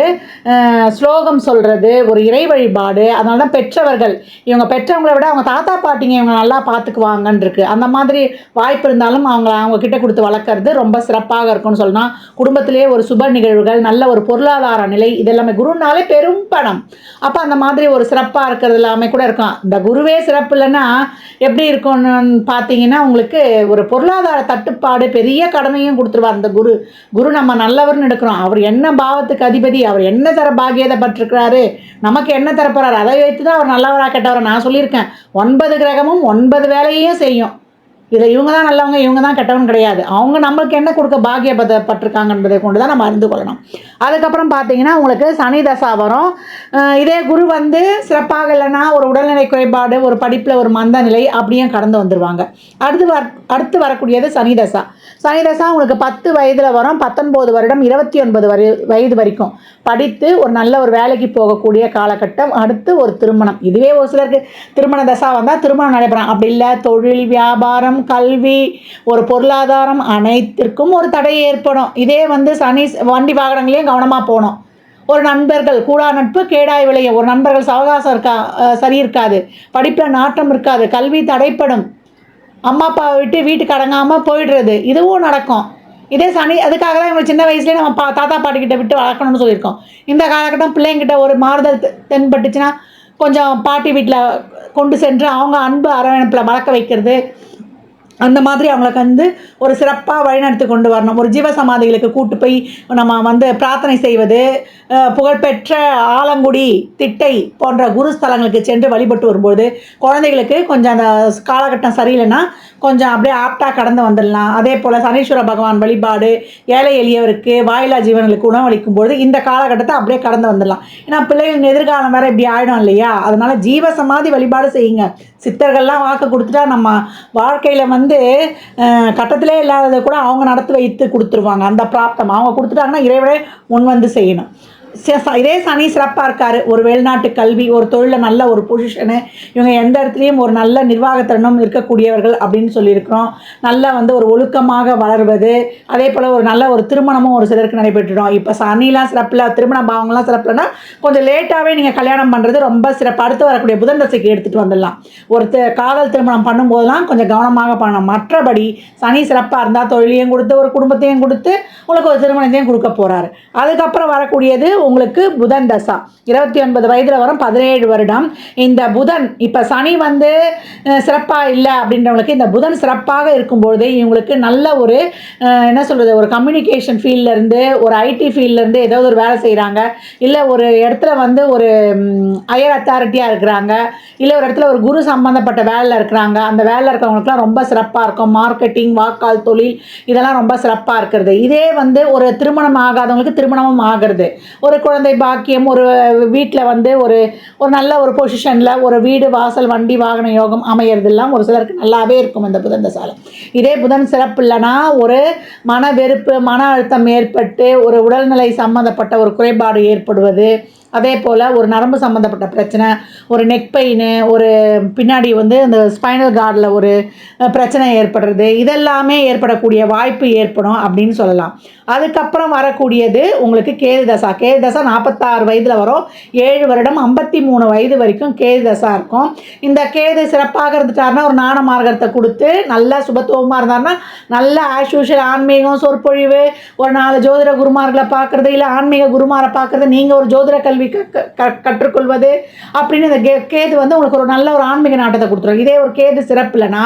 ஸ்லோகம் சொல்கிறது, ஒரு இறை வழிபாடு. அதனால தான் பெற்றவர்கள் இவங்க பெற்றவங்களை விட அவங்க தாத்தா பாட்டிங்க இவங்க நல்லா பார்த்துக்குவாங்கன்னு இருக்குது. அந்த மாதிரி வாய்ப்பு இருந்தாலும் அவங்க கிட்ட கொடுத்து வளர்க்குறது ரொம்ப சிறப்பாக இருக்கும்னு சொல்லலாம். குடும்பத்திலேயே ஒரு சுப நிகழ்வுகள், நல்ல ஒரு பொருளாதார நிலை, இதெல்லாமே குருனாலே பெரும் பணம். அப்போ அந்த மாதிரி ஒரு சிறப்பாக இருக்கிறது எல்லாமே கூட இருக்கும். இந்த குருவே சிறப்பு இல்லைன்னா எப்படி இருக்கும்னு பார்த்தீங்கன்னா உங்களுக்கு ஒரு பொருளாதார தட்டுப்பாடு, பெரிய கடனையும் கொடுத்துருவார். அந்த குரு நம்ம நல்லவர்னு எடுக்கிறோம். அவர் என்ன பாவத்துக்கு அதிபதி, அவர் என்ன தர பாகியதை பட்டிருக்கிறாரு, நமக்கு என்ன தரப்போறாரு, அதை வைத்து தான் அவர் நல்லவராக கெட்டவரை. நான் சொல்லியிருக்கேன், 9 கிரகமும் 9 வேலையும் செய்யும். இதில் இவங்க தான் நல்லவங்க, இவங்க தான் கெட்டவங்க கிடையாது. அவங்க நம்மளுக்கு என்ன கொடுக்க பாகியப்பட்டிருக்காங்க என்பதை கொண்டு தான் நம்ம அறிந்து கொள்ளணும். அதுக்கப்புறம் பார்த்தீங்கன்னா உங்களுக்கு சனி தசா வரும். இதே குரு வந்து சிறப்பாக இல்லைன்னா ஒரு உடல்நிலை குறைபாடு, ஒரு படிப்பில் ஒரு மந்த நிலை அப்படியே கடந்து வந்துடுவாங்க. அடுத்து வரக்கூடியது சனி தசா. சனி தசா உங்களுக்கு 10 வயதில் வரும். 19 வருடம் 29 வயது வரைக்கும் படித்து ஒரு நல்ல ஒரு வேலைக்கு போகக்கூடிய காலகட்டம். அடுத்து ஒரு திருமணம். இதுவே ஒரு சிலருக்கு திருமண தசா வந்தால் திருமணம் நடைபெறும். அப்படி இல்லை தொழில், வியாபாரம், கல்வி, ஒரு பொருளாதாரம் அனைத்திற்கும் ஒரு தடை ஏற்படும். இதே வந்து சனி வண்டி வாகனங்களையும் கவனமாக போகணும். ஒரு நண்பர்கள் கூடா நட்பு கேடாய் விளையும். ஒரு நண்பர்கள் சவகாசம் சரி இருக்காது. படிப்பில் நாட்டம் இருக்காது. கல்வி தடைப்படும். அம்மா அப்பாவை விட்டு வீட்டுக்கு அடங்காமல் போயிடுறது, இதுவும் நடக்கும். இதே சனி, அதுக்காக தான் இவங்க சின்ன வயசுலேயே நம்ம தாத்தா பாட்டிக்கிட்ட விட்டு வளர்க்கணும்னு சொல்லியிருக்கோம். இந்த காலகட்டம் பிள்ளைங்கிட்ட ஒரு மாறுதல் தென்பட்டுச்சுன்னா கொஞ்சம் பாட்டி வீட்டில் கொண்டு சென்று அவங்க அன்பு அரவணைப்பில் வளர்க்க வைக்கிறது, அந்த மாதிரி அவங்களுக்கு வந்து ஒரு சிறப்பாக வழிநடத்தி கொண்டு வரணும். ஒரு ஜீவசமாதிகளுக்கு கூட்டு போய் நம்ம வந்து பிரார்த்தனை செய்வது, புகழ்பெற்ற ஆலங்குடி, திட்டை போன்ற குருஸ்தலங்களுக்கு சென்று வழிபட்டு வரும்போது குழந்தைகளுக்கு கொஞ்சம் அந்த காலகட்டம் சரியில்லைன்னா கொஞ்சம் அப்படியே ஆப்டாக கடந்து வந்துடலாம். அதே போல் சனீஸ்வர பகவான் வழிபாடு, ஏழை எளியவருக்கு, வாயிலா ஜீவன்களுக்கு உணவளிக்கும்போது இந்த காலகட்டத்தை அப்படியே கடந்து வந்துடலாம். ஏன்னா பிள்ளைகளின் எதிர்காலம் வேறு இப்படி ஆகிடும் இல்லையா? அதனால் ஜீவசமாதி வழிபாடு செய்யுங்க. சித்தர்கள்லாம் வாக்கு கொடுத்துட்டா நம்ம வாழ்க்கையில் வந்து கட்டத்திலே இல்லாததை கூட அவங்க நடத்தி வைத்து கொடுத்துருவாங்க. அந்த பிராப்தம் அவங்க கொடுத்துட்டாங்கன்னா இறைவனே முன் வந்து செய்யணும். இதே சனி சிறப்பாக இருக்கார். ஒரு வெளிநாட்டு கல்வி, ஒரு தொழிலில் நல்ல ஒரு பொசிஷனு, இவங்க எந்த இடத்துலையும் ஒரு நல்ல நிர்வாகத்திறனும் இருக்கக்கூடியவர்கள் அப்படின்னு சொல்லியிருக்கிறோம். நல்லா வந்து ஒரு ஒழுக்கமாக வளர்வது, அதே போல் ஒரு நல்ல ஒரு திருமணமும் ஒரு சிலருக்கு நடைபெற்றுடும். இப்போ சனிலாம் சிறப்பில், திருமண பாவங்கள்லாம் சிறப்பில்னா கொஞ்சம் லேட்டாகவே நீங்கள் கல்யாணம் பண்ணுறது ரொம்ப சிறப்பு. அடுத்து வரக்கூடிய புதன் தசைக்கு எடுத்துகிட்டு வந்துடலாம். ஒரு காதல் திருமணம் பண்ணும்போதெல்லாம் கொஞ்சம் கவனமாக பண்ணணும். மற்றபடி சனி சிறப்பாக இருந்தால் தொழிலையும் கொடுத்து ஒரு குடும்பத்தையும் கொடுத்து உங்களுக்கு ஒரு திருமணத்தையும் கொடுக்க போகிறாரு. அதுக்கப்புறம் வரக்கூடியது உங்களுக்கு புதன் தசா 29 வயதில் வரும் 17 வருடம். இந்த புதன் இப்போ சனி வந்து சிறப்பாக இல்லை அப்படின்றவங்களுக்கு இந்த புதன் சிறப்பாக இருக்கும்பொழுது இவங்களுக்கு நல்ல ஒரு என்ன சொல்கிறது, ஒரு கம்யூனிகேஷன் ஃபீல்ட்லேருந்து, ஒரு ஐடி ஃபீல்ட்லேருந்து ஏதாவது ஒரு வேலை செய்கிறாங்க, இல்லை ஒரு இடத்துல வந்து ஒரு ஹையர் அத்தாரிட்டியாக இருக்கிறாங்க, இல்லை ஒரு இடத்துல ஒரு குரு சம்மந்தப்பட்ட வேலையில் இருக்கிறாங்க, அந்த வேலையில் இருக்கிறவங்களுக்குலாம் ரொம்ப சிறப்பாக இருக்கும். மார்க்கெட்டிங், வாக்கால் தொழில் இதெல்லாம் ரொம்ப சிறப்பாக இருக்கிறது. இதே வந்து ஒரு திருமணம் ஆகாதவங்களுக்கு திருமணமும் ஆகிறது, ஒரு குழந்தை பாக்கியம், ஒரு வீட்டில் வந்து ஒரு ஒரு நல்ல ஒரு பொசிஷனில் ஒரு வீடு வாசல் வண்டி வாகன யோகம் அமையிறதெல்லாம் ஒரு சிலருக்கு நல்லாவே இருக்கும் இந்த புதன் தசால. இதே புதன் சிறப்பு இல்லைன்னா ஒரு மன வெறுப்பு, மன அழுத்தம் ஏற்பட்டு ஒரு உடல்நிலை சம்மந்தப்பட்ட ஒரு குறைபாடு ஏற்படுவது, அதே போல் ஒரு நரம்பு சம்மந்தப்பட்ட பிரச்சனை, ஒரு நெக் பெயின், ஒரு பின்னாடி வந்து இந்த ஸ்பைனல் கார்டில் ஒரு பிரச்சனை ஏற்படுறது, இதெல்லாமே ஏற்படக்கூடிய வாய்ப்பு ஏற்படும் அப்படின்னு சொல்லலாம். அதுக்கப்புறம் வரக்கூடியது உங்களுக்கு கேது தசா. கேது தசா 46 வயதில் வரும், 7 வருடம் 53 வயது வரைக்கும் கேது தசா இருக்கும். இந்த கேது சிறப்பாக இருந்துட்டாருன்னா ஒரு ஞான மார்க்கத்தை கொடுத்து நல்லா சுபத்துவமாக இருந்தாருன்னா நல்ல ஆஸ் யூஷுவல் ஆன்மீகம், சொற்பொழிவு, ஒரு 4 ஜோதிட குருமார்களை பார்க்குறது, இல்லை ஆன்மீக குருமாரை பார்க்குறது, நீங்கள் ஒரு ஜோதிட கல்வி கற்றுக்கொள்வது அப்படின்னு இந்த கேது வந்து உங்களுக்கு ஒரு நல்ல ஒரு ஆன்மீக நாட்டத்தை கொடுத்துரும். இதே ஒரு கேது சிறப்பு இல்லைன்னா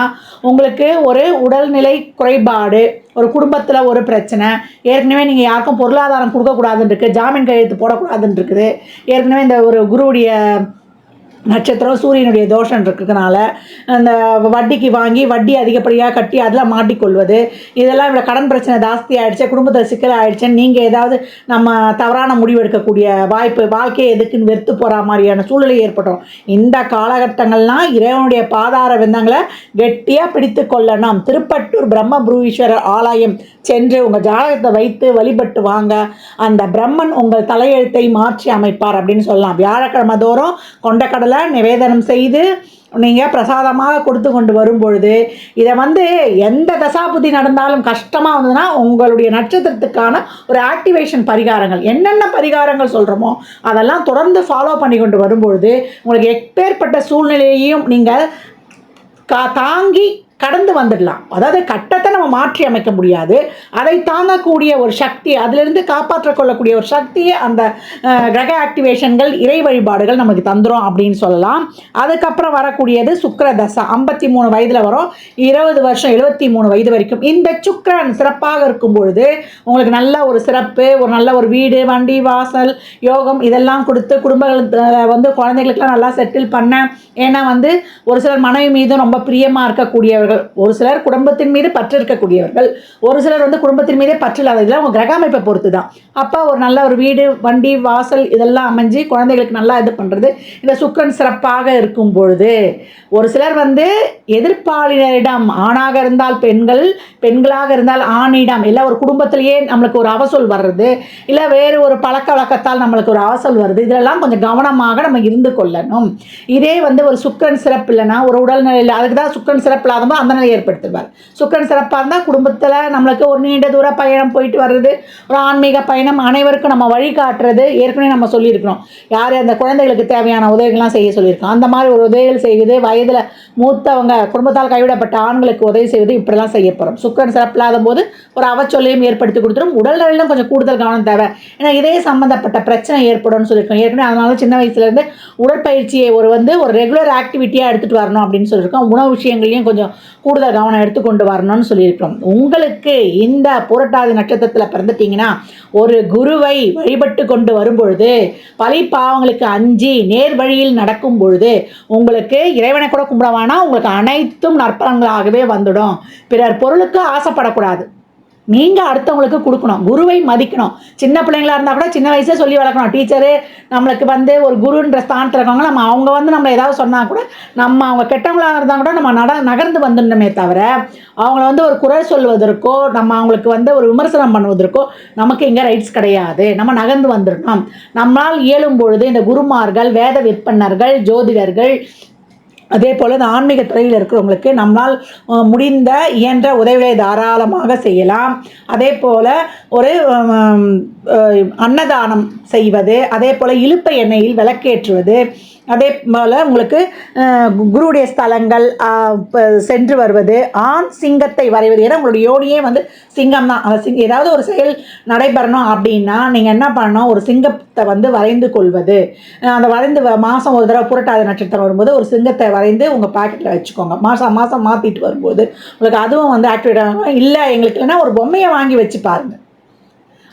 உங்களுக்கு ஒரு உடல்நிலை குறைபாடு, ஒரு குடும்பத்தில் ஒரு பிரச்சனை, ஏற்கனவே நீங்கள் யாருக்கும் பொருளாதாரம் கொடுக்கக்கூடாதுன்னு இருக்குது, ஜாமீன் கையெழுத்து போடக்கூடாதுன்னு இருக்குது, ஏற்கனவே இந்த ஒரு குருவுடைய நட்சத்திரம் சூரியனுடைய தோஷம் இருக்கிறதுனால அந்த வட்டிக்கு வாங்கி வட்டி அதிகப்படியாக கட்டி அதில் மாட்டிக்கொள்வது, இதெல்லாம் இவ்வளோ கடன் பிரச்சனை ஜாஸ்தி ஆகிடுச்சு, குடும்பத்தில் சிக்கல் ஆகிடுச்சுன்னு நீங்கள் ஏதாவது நம்ம தவறான முடிவு எடுக்கக்கூடிய வாய்ப்பு, வாழ்க்கையை எதுக்குன்னு வெறுத்து போகிற மாதிரியான சூழ்நிலை ஏற்பட்டோம். இந்த காலகட்டங்கள்லாம் இறைவனுடைய பாதார விந்தங்களை கெட்டியாக பிடித்து கொள்ளணும். திருப்பட்டூர் பிரம்ம புரீஸ்வரர் ஆலயம் சென்று உங்கள் ஜாதகத்தை வைத்து வழிபட்டு வாங்க. அந்த பிரம்மன் உங்கள் தலையெழுத்தை மாற்றி அமைப்பார் அப்படின்னு சொல்லலாம். வியாழக்கிழமை தோறும் கொண்டக்கடலை நிவேதனம் செய்து நீங்கள் பிரசாதமாக கொடுத்து கொண்டு வரும்பொழுது இதை வந்து எந்த தசாபுத்தி நடந்தாலும் கஷ்டமாக வந்ததுன்னா உங்களுடைய நட்சத்திரத்துக்கான ஒரு ஆக்டிவேஷன் பரிகாரங்கள் என்னென்ன பரிகாரங்கள் சொல்கிறோமோ அதெல்லாம் தொடர்ந்து ஃபாலோ பண்ணி கொண்டு வரும்பொழுது உங்களுக்கு எப்பேற்பட்ட சூழ்நிலையையும் நீங்கள் தாங்கி கடந்து வந்துடலாம். அதாவது கட்டத்தை நம்ம மாற்றி அமைக்க முடியாது, அதை தாங்கக்கூடிய ஒரு சக்தி, அதிலிருந்து காப்பாற்றிக்கொள்ளக்கூடிய ஒரு சக்தியை அந்த கிரக ஆக்டிவேஷன்கள், இறை வழிபாடுகள் நமக்கு தந்துடும் அப்படின்னு சொல்லலாம். அதுக்கப்புறம் வரக்கூடியது சுக்கிர தசை. 53 வயதில் வரும், 20 வருஷம் 73 வயது வரைக்கும். இந்த சுக்கிரன் சிறப்பாக இருக்கும் பொழுது உங்களுக்கு நல்ல ஒரு சிறப்பு, ஒரு நல்ல ஒரு வீடு வண்டி வாசல் யோகம் இதெல்லாம் கொடுத்து குடும்பங்கள் வந்து குழந்தைகளுக்கெல்லாம் நல்லா செட்டில் பண்ண. ஏன்னா வந்து ஒரு சிலர் மனைவி மீதும் ரொம்ப பிரியமாக இருக்கக்கூடியவர்கள், ஒரு சிலர் குடும்பத்தின் மீது பற்று இருக்கக்கூடியவர்கள், ஒரு சிலர் வந்து குடும்பத்தின் மீதே பற்று இல்லாததில் அவங்க கிரக அமைப்பை பொறுத்து தான். அப்போ ஒரு நல்ல ஒரு வீடு வண்டி வாசல் இதெல்லாம் அமைஞ்சு குழந்தைகளுக்கு நல்லா இது பண்ணுறது இந்த சுக்கிரன் சிறப்பாக இருக்கும் பொழுது. ஒரு சிலர் வந்து எதிர்ப்பாளினரிடம், ஆணாக இருந்தால் பெண்கள், பெண்களாக இருந்தால் ஆணிடம், இல்லை ஒரு குடும்பத்திலேயே நம்மளுக்கு ஒரு அவசொல் வர்றது, இல்லை வேறு ஒரு பழக்க வழக்கத்தால் நம்மளுக்கு ஒரு அவசொல் வருது, இதெல்லாம் கொஞ்சம் கவனமாக நம்ம இருந்து கொள்ளணும். இதே வந்து ஒரு சுக்கிரன் சிறப்பு இல்லைன்னா ஒரு உடல்நிலையில், அதுக்கு தான் சுக்கிரன் சிறப்பு இல்லாதபோது அந்த நிலையை ஏற்படுத்துவார். சுக்கிரன் சிறப்பாக இருந்தால் குடும்பத்தில் நம்மளுக்கு ஒரு நீண்ட தூர பயணம் போயிட்டு வர்றது, ஒரு ஆன்மீக பயணம், அனைவருக்கும் நம்ம வழிகாட்டுறது. ஏற்கனவே நம்ம சொல்லியிருக்கிறோம் யார் அந்த குழந்தைகளுக்கு தேவையான உதவிகள்லாம் செய்ய சொல்லியிருக்கோம். அந்த மாதிரி ஒரு உதவிகள் செய்வது, வயதில் மூத்தவங்க குடும்பத்தால் கைவிடப்பட்ட ஆண்களுக்கு உதவி செய்வது, இப்படிலாம் செய்ய போகிறோம். சுக்கிரன் சிறப்பு இல்லாத போது ஒரு அவச்சொல்லையும் ஏற்படுத்தி கொடுத்துரும். உடல்நிலையிலும் கொஞ்சம் கூடுதல் கவனம் தேவை, ஏன்னா இதே சம்மந்தப்பட்ட பிரச்சனை ஏற்படும்னு சொல்லியிருக்கோம் ஏற்கனவே. அதனால சின்ன வயசுலேருந்து உடற்பயிற்சியை ஒரு ரெகுலர் ஆக்டிவிட்டியாக எடுத்துகிட்டு வரணும் அப்படின்னு சொல்லியிருக்கோம். உணவு விஷயங்களையும் கொஞ்சம் கூடுதல் கவனம் எடுத்துக்கொண்டு வரணும்னு சொல்லியிருக்கிறோம். உங்களுக்கு இந்த புரட்டாதி நட்சத்திரத்தில் பிறந்துட்டீங்கன்னா ஒரு குருவை வழிபட்டு கொண்டு வரும்பொழுது, பழி பாவங்களுக்கு அஞ்சி நேர் வழியில் நடக்கும் பொழுது உங்களுக்கு இறைவனை கூட கும்பிட வேணாம், உங்களுக்கு அனைத்தும் நற்பலன்களாகவே வந்துடும். பிறர் பொருளுக்கு ஆசைப்படக்கூடாது, நீங்கள் அடுத்தவங்களுக்கு கொடுக்கணும், குருவை மதிக்கணும். சின்ன பிள்ளைங்களாக இருந்தால் கூட சின்ன வயசே சொல்லி வளர்க்கணும். டீச்சரு நம்மளுக்கு வந்து ஒரு குருன்ற ஸ்தானத்தில் இருக்கவங்க, நம்ம அவங்க வந்து நம்ம ஏதாவது சொன்னால் கூட நம்ம அவங்க கெட்டவங்களாக இருந்தால் கூட நம்ம நகர்ந்து வந்துடணுமே தவிர அவங்கள வந்து ஒரு குறை சொல்வதற்கோ நம்ம அவங்களுக்கு வந்து ஒரு விமர்சனம் பண்ணுவதற்கோ நமக்கு இங்கே ரைட்ஸ் கிடையாது. நம்ம நகர்ந்து வந்துடணும். நம்மளால் இயலும் பொழுது இந்த குருமார்கள், வேத விற்பனர்கள், ஜோதிடர்கள், அதே போல் இந்த ஆன்மீக துறையில் இருக்கிறவங்களுக்கு நம்மளால் முடிந்த இயன்ற உதவிகளை தாராளமாக செய்யலாம். அதே போல் ஒரு அன்னதானம் செய்வது, அதே போல் இலுப்பை எண்ணெயில் விளக்கேற்றுவது, அதே போல் உங்களுக்கு குருவுடைய ஸ்தலங்கள் சென்று வருவது, ஆண் சிங்கத்தை வரைவது. ஏன்னா உங்களுடைய யோனியே வந்து சிங்கம் தான். அந்த ஏதாவது ஒரு செயல் நடைபெறணும் அப்படின்னா நீங்கள் என்ன பண்ணணும், ஒரு சிங்கத்தை வந்து வரைந்து கொள்வது. அந்த வரைந்து மாதம் ஒரு தடவை புரட்டாதி நட்சத்திரம் வரும்போது ஒரு சிங்கத்தை வரைந்து உங்கள் பாக்கெட்டில் வச்சுக்கோங்க. மாதம் மாதம் மாற்றிட்டு வரும்போது உங்களுக்கு அதுவும் வந்து ஆக்டிவேட் ஆகும். இல்லை எங்களுக்கு இல்லைன்னா ஒரு பொம்மையை வாங்கி வச்சு பாருங்கள்.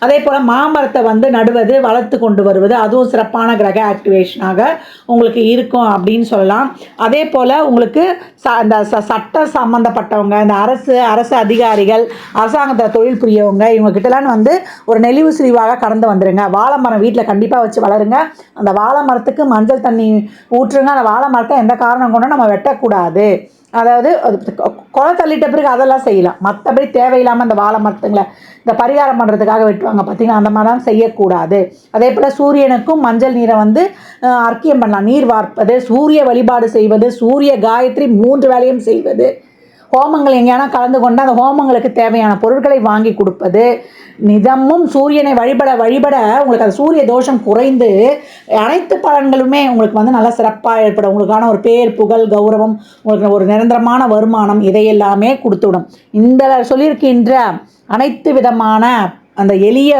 அதே போல் மாமரத்தை வந்து நடுவது, வளர்த்து கொண்டு வருவது, அதுவும் சிறப்பான கிரக ஆக்டிவேஷனாக உங்களுக்கு இருக்கும் அப்படின்னு சொல்லலாம். அதே போல் உங்களுக்கு இந்த சட்ட சம்மந்தப்பட்டவங்க, இந்த அரசு அதிகாரிகள், அரசாங்கத்தில் தொழில் புரியவங்க, இவங்ககிட்டலாம் வந்து ஒரு நெளிவு சுழிவாக கடந்து வந்துடுங்க. வாழை மரம் வீட்டில் கண்டிப்பாக வச்சு வளருங்க. அந்த வாழை மரத்துக்கு மஞ்சள் தண்ணி ஊற்றுங்க. அந்த வாழை மரத்தை எந்த காரணம் கொண்டும் நம்ம வெட்டக்கூடாது. அதாவது கொலை தள்ளிட்ட பிறகு அதெல்லாம் செய்யலாம். மற்றபடி தேவையில்லாமல் இந்த வாழை மரத்துங்களை இந்த பரிகாரம் பண்ணுறதுக்காக வெட்டுவாங்க பார்த்தீங்கன்னா, அந்த மாதிரிலாம் செய்யக்கூடாது. அதே போல் சூரியனுக்கும் மஞ்சள் நீரை வந்து அர்க்கியம் பண்ணலாம். நீர் வார்ப்பது, சூரிய வழிபாடு செய்வது, சூரிய காயத்ரி 3 வேளையும் செய்வது, ஹோமங்கள் எங்கேயானா கலந்து கொண்டு அந்த ஹோமங்களுக்கு தேவையான பொருட்களை வாங்கி கொடுப்பது, நிதமும் சூரியனை வழிபட உங்களுக்கு அந்த சூரிய தோஷம் குறைந்து அனைத்து பலன்களுமே உங்களுக்கு வந்து நல்லா சிறப்பாக ஏற்படும். உங்களுக்கான ஒரு பேர், புகழ், கௌரவம், உங்களுக்கு ஒரு நிரந்தரமான வருமானம் இதையெல்லாமே கொடுத்துவிடும். இந்த சொல்லியிருக்கின்ற அனைத்து விதமான அந்த எளிய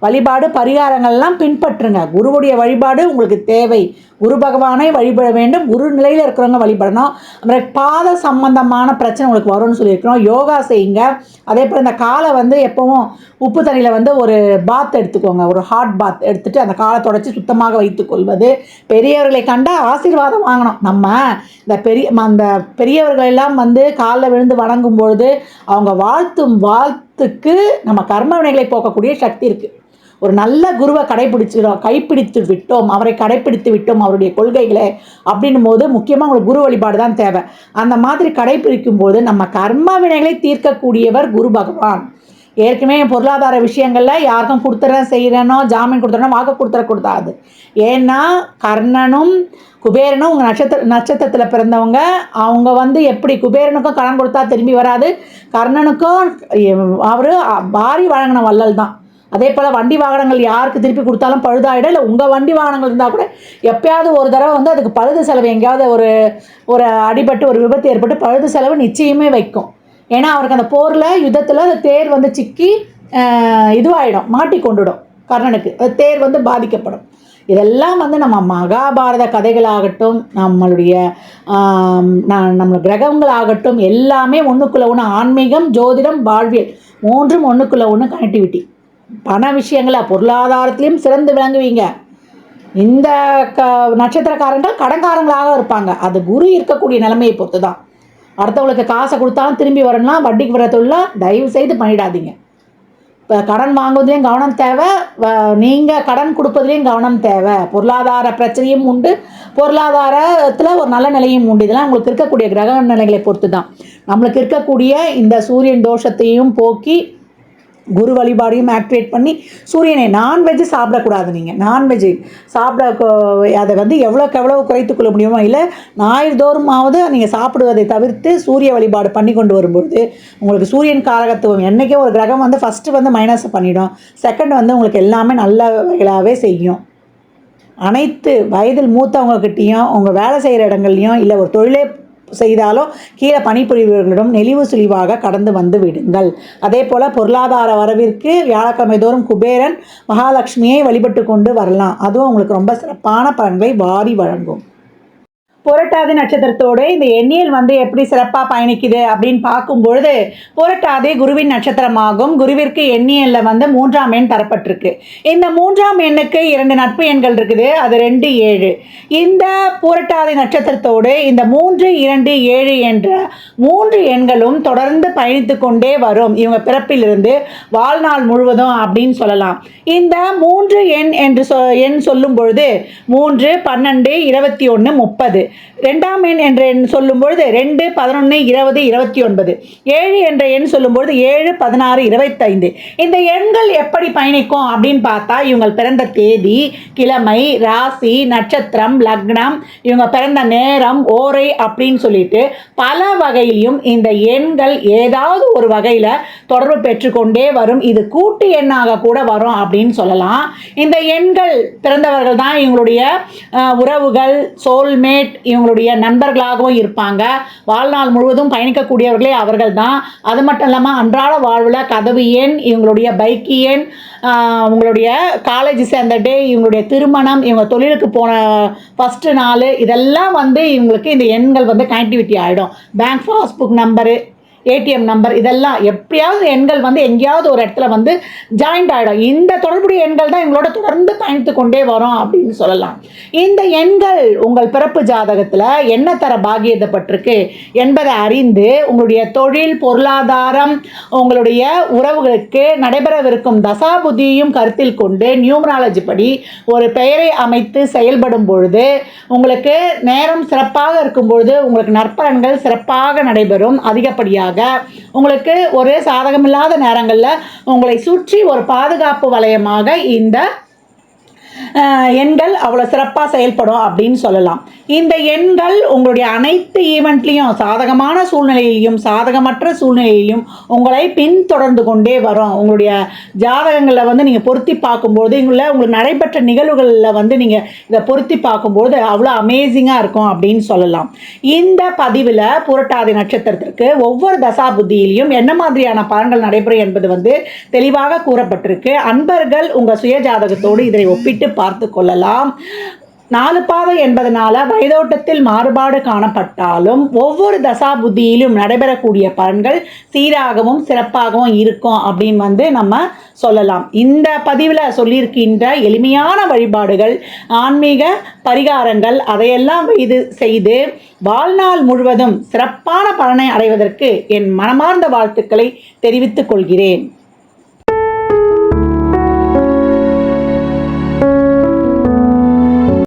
வழிபாடு பரிகாரங்கள்லாம் பின்பற்றுங்க. குருவுடைய வழிபாடு உங்களுக்கு தேவை. குரு பகவானை வழிபட வேண்டும். குரு நிலையில் இருக்கிறவங்க வழிபடணும். அப்புறம் பாத சம்பந்தமான பிரச்சனை உங்களுக்கு வரும்னு சொல்லியிருக்கிறோம். யோகா செய்யுங்க. அதே போல் இந்த காலை வந்து எப்பவும் உப்பு தண்ணியில் வந்து ஒரு பாத் எடுத்துக்கோங்க. ஒரு ஹாட் பாத் எடுத்துகிட்டு அந்த காலை தொடச்சி சுத்தமாக வைத்துக்கொள்வது. பெரியவர்களை கண்டால் ஆசீர்வாதம் வாங்கணும். நம்ம அந்த பெரியவர்களெல்லாம் வந்து காலில் விழுந்து வணங்கும் பொழுது அவங்க வாழ்த்துக்கு நம்ம கர்ம வினைகளை போக்கக்கூடிய சக்தி இருக்குது. ஒரு நல்ல குருவை கைப்பிடித்து விட்டோம், அவரை கடைப்பிடித்து விட்டோம், அவருடைய கொள்கைகளை அப்படின்னும் போது முக்கியமாக உங்களுக்கு குரு வழிபாடு தான் தேவை. அந்த மாதிரி கடைப்பிடிக்கும் போது நம்ம கர்ம வினைகளை தீர்க்கக்கூடியவர் குரு பகவான். ஏற்கனவே பொருளாதார விஷயங்களில் யாருக்கும் கொடுத்துறேன் செய்கிறேனோ ஜாமீன் கொடுத்துறேனோ வாக்கு கொடுத்துடக்கூடாது. ஏன்னா கர்ணனும் குபேரனும் உங்கள் நட்சத்திரத்தில் பிறந்தவங்க. அவங்க வந்து எப்படி குபேரனுக்கும் கடன் கொடுத்தா திரும்பி வராது, கர்ணனுக்கும் அவர் வாரி வழங்கின வள்ளல் தான். அதே போல் வண்டி வாகனங்கள் யாருக்கு திருப்பி கொடுத்தாலும் பழுதாயிடும். இல்லை உங்கள் வண்டி வாகனங்கள் இருந்தால் கூட எப்போயாவது ஒரு தடவை வந்து அதுக்கு பழுது செலவு எங்கேயாவது ஒரு அடிபட்டு ஒரு விபத்து ஏற்பட்டு பழுது செலவு நிச்சயமே வைக்கும். ஏன்னா அவருக்கு அந்த போரில் யுத்தத்தில் அந்த தேர் வந்து சிக்கி இதுவாகிடும், மாட்டி கொண்டுடும் கர்ணனுக்கு. அந்த தேர் வந்து பாதிக்கப்படும். இதெல்லாம் வந்து நம்ம மகாபாரத கதைகளாகட்டும், நம்மளுடைய கிரகங்களாகட்டும் எல்லாமே ஒன்றுக்குள்ள ஒன்று. ஆன்மீகம், ஜோதிடம், வாழ்வியல் 3ம் ஒன்றுக்குள்ள ஒன்று கனெக்டிவிட்டி. பண விஷயங்களை பொருளாதாரத்திலையும் சிறந்து விளங்குவீங்க. இந்த நட்சத்திரக்காரங்கள் கடன்காரங்களாக இருப்பாங்க. அது குரு இருக்கக்கூடிய நிலைமையை பொறுத்து தான். அடுத்தவங்களுக்கு காசை கொடுத்தாலும் திரும்பி வரலாம். வட்டிக்கு வர தொழிலாம் தயவு செய்து பண்ணிடாதீங்க. இப்போ கடன் வாங்குவதுலேயும் கவனம் தேவை, நீங்கள் கடன் கொடுப்பதுலேயும் கவனம் தேவை. பொருளாதார பிரச்சனையும் உண்டு, பொருளாதாரத்தில் ஒரு நல்ல நிலையும் உண்டு. இதெல்லாம் உங்களுக்கு இருக்கக்கூடிய கிரக நிலைகளை பொறுத்து தான். நம்மளுக்கு இருக்கக்கூடிய இந்த சூரியன் தோஷத்தையும் போக்கி குரு வழிபாடையும் ஆக்டிவேட் பண்ணி சூரியனை நான்வெஜ்ஜு சாப்பிடக்கூடாது. நீங்கள் நான்வெஜ்ஜு அதை வந்து எவ்வளோ குறைத்து கொள்ள முடியுமோ, இல்லை ஞாயிறுதோறுமாவது நீங்கள் சாப்பிடுவதை தவிர்த்து சூரிய வழிபாடு பண்ணி கொண்டு வரும்பொழுது உங்களுக்கு சூரியன் காரகத்துவம் என்றைக்கே ஒரு கிரகம் வந்து ஃபஸ்ட்டு வந்து மைனஸ் பண்ணிடும், செகண்ட் வந்து உங்களுக்கு எல்லாமே நல்ல வகையாகவே செய்யும். அனைத்து வயதில் மூத்தவங்கக்கிட்டேயும் உங்கள் வேலை செய்கிற இடங்கள்லையும் இல்லை ஒரு தொழிலே செய்தாலும் கீழே பணிபுரிபவர்களிடம் நெளிவு சுழிவாக கடந்து வந்து விடுங்கள். அதே போல் பொருளாதார வரவிற்கு வியாழக்கிழமை தோறும் குபேரன் மகாலட்சுமியை வழிபட்டு கொண்டு வரலாம். அதுவும் உங்களுக்கு ரொம்ப சிறப்பான பலன்களை வாரி வழங்கும். புரட்டாதி நட்சத்திரத்தோடு இந்த எண்ணியல் வந்து எப்படி சிறப்பாக பயணிக்குது அப்படின்னு பார்க்கும்பொழுது, புரட்டாதி குருவின் நட்சத்திரமாகும். குருவிற்கு எண்ணியலில் வந்து 3ஆம் எண் தரப்பட்டிருக்கு. இந்த 3ஆம் எண்ணுக்கு 2 நட்பு எண்கள் இருக்குது. அது 2, 7. இந்த புரட்டாதி நட்சத்திரத்தோடு இந்த 3, 2, 7 என்ற 3 எண்களும் தொடர்ந்து பயணித்து கொண்டே வரும். இவங்க பிறப்பிலிருந்து வாழ்நாள் முழுவதும் அப்படின்னு சொல்லலாம். இந்த 3 எண் என்று எண் சொல்லும் பொழுது 3, 12, 21, 30 2ஆம் எண் என்ற எண் சொல்லும்பொழுது 2, 11, 20, 29. 7 என்ற எண் சொல்லும்பொழுது 7, 16, 25. இந்த எண்கள் எப்படி பயணிக்கும் அப்படின்னு பார்த்தா இவங்க பிறந்த தேதி, கிழமை, ராசி, நட்சத்திரம், லக்னம், இவங்க பிறந்த நேரம், ஓரை அப்படின்னு சொல்லிட்டு பல வகையிலும் இந்த எண்கள் ஏதாவது ஒரு வகையில் தொடர்பு பெற்றுக்கொண்டே வரும். இது கூட்டு எண்ணாக கூட வரும் அப்படின்னு சொல்லலாம். இந்த எண்கள் பிறந்தவர்கள் தான் இவங்களுடைய உறவுகள், சோல்மேட், இவங்களுடைய நண்பர்களாகவும் இருப்பாங்க. வாழ்நாள் முழுவதும் பயணிக்கக்கூடியவர்களே அவர்கள் தான். அது மட்டும் இல்லாமல் அன்றாட வாழ்வில் கதவு எண், இவங்களுடைய பைக்கு எண், உங்களுடைய காலேஜ் சேர்ந்த டே, இவங்களுடைய திருமணம், இவங்க தொழிலுக்கு போன ஃபஸ்ட்டு நாள், இதெல்லாம் வந்து இவங்களுக்கு இந்த எண்கள் வந்து கனெக்டிவிட்டி ஆகிடும். Bank passbook number, ATM number, இதெல்லாம் எப்படியாவது எண்கள் வந்து எங்கேயாவது ஒரு இடத்துல வந்து ஜாயிண்ட் ஆகிடும். இந்த தொடர்புடைய எண்கள் தான் எங்களோட தொடர்ந்து பயணித்து கொண்டே வரும் அப்படின்னு சொல்லலாம். இந்த எண்கள் உங்கள் பிறப்பு ஜாதகத்தில் என்ன தர பாகியப்பட்டிருக்கு என்பதை அறிந்து உங்களுடைய தொழில், பொருளாதாரம், உங்களுடைய உறவுகளுக்கு நடைபெறவிருக்கும் தசாபுதியையும் கருத்தில் கொண்டு நியூமராலஜி படி ஒரு பெயரை அமைத்து செயல்படும் பொழுது உங்களுக்கு நேரம் சிறப்பாக இருக்கும் பொழுது உங்களுக்கு நற்பலன்கள் சிறப்பாக நடைபெறும். அதிகப்படியாக உங்களுக்கு ஒரு சாதகமில்லாத நேரங்களில் உங்களை சுற்றி ஒரு பாதுகாப்பு வளையமாக இந்த எண்கள் அவ்வளோ சிறப்பாக செயல்படும் அப்படின்னு சொல்லலாம். இந்த எண்கள் உங்களுடைய அனைத்து ஈவெண்ட்லேயும் சாதகமான சூழ்நிலையிலையும் சாதகமற்ற சூழ்நிலையிலையும் உங்களை பின்தொடர்ந்து கொண்டே வரும். உங்களுடைய ஜாதகங்களில் வந்து நீங்கள் பொருத்தி பார்க்கும்போது உங்களுக்கு நடைபெற்ற நிகழ்வுகளில் வந்து நீங்கள் இதை பொருத்தி பார்க்கும்போது அவ்வளோ அமேசிங்காக இருக்கும் அப்படின்னு சொல்லலாம். இந்த பதிவில் புரட்டாதி நட்சத்திரத்திற்கு ஒவ்வொரு தசாபுத்தியிலையும் என்ன மாதிரியான பலன்கள் நடைபெறும் என்பது வந்து தெளிவாக கூறப்பட்டிருக்கு. அன்பர்கள் உங்கள் சுய ஜாதகத்தோடு இதை ஒப்பிட்டு பார்த்து கொள்ளலாம். 4 பாதை என்பதனால வயதோட்டத்தில் மாறுபாடு காணப்பட்டாலும் ஒவ்வொரு தசாபுத்தியிலும் நடைபெறக்கூடிய பலன்கள் சீராகவும் சிறப்பாகவும் இருக்கும் அப்படின்னு வந்து நம்ம சொல்லலாம். இந்த பதிவில் சொல்லியிருக்கின்ற எளிமையான வழிபாடுகள், ஆன்மீக பரிகாரங்கள் அதையெல்லாம் செய்து வாழ்நாள் முழுவதும் சிறப்பான பலனை அடைவதற்கு என் மனமார்ந்த வாழ்த்துக்களை தெரிவித்துக் கொள்கிறேன்.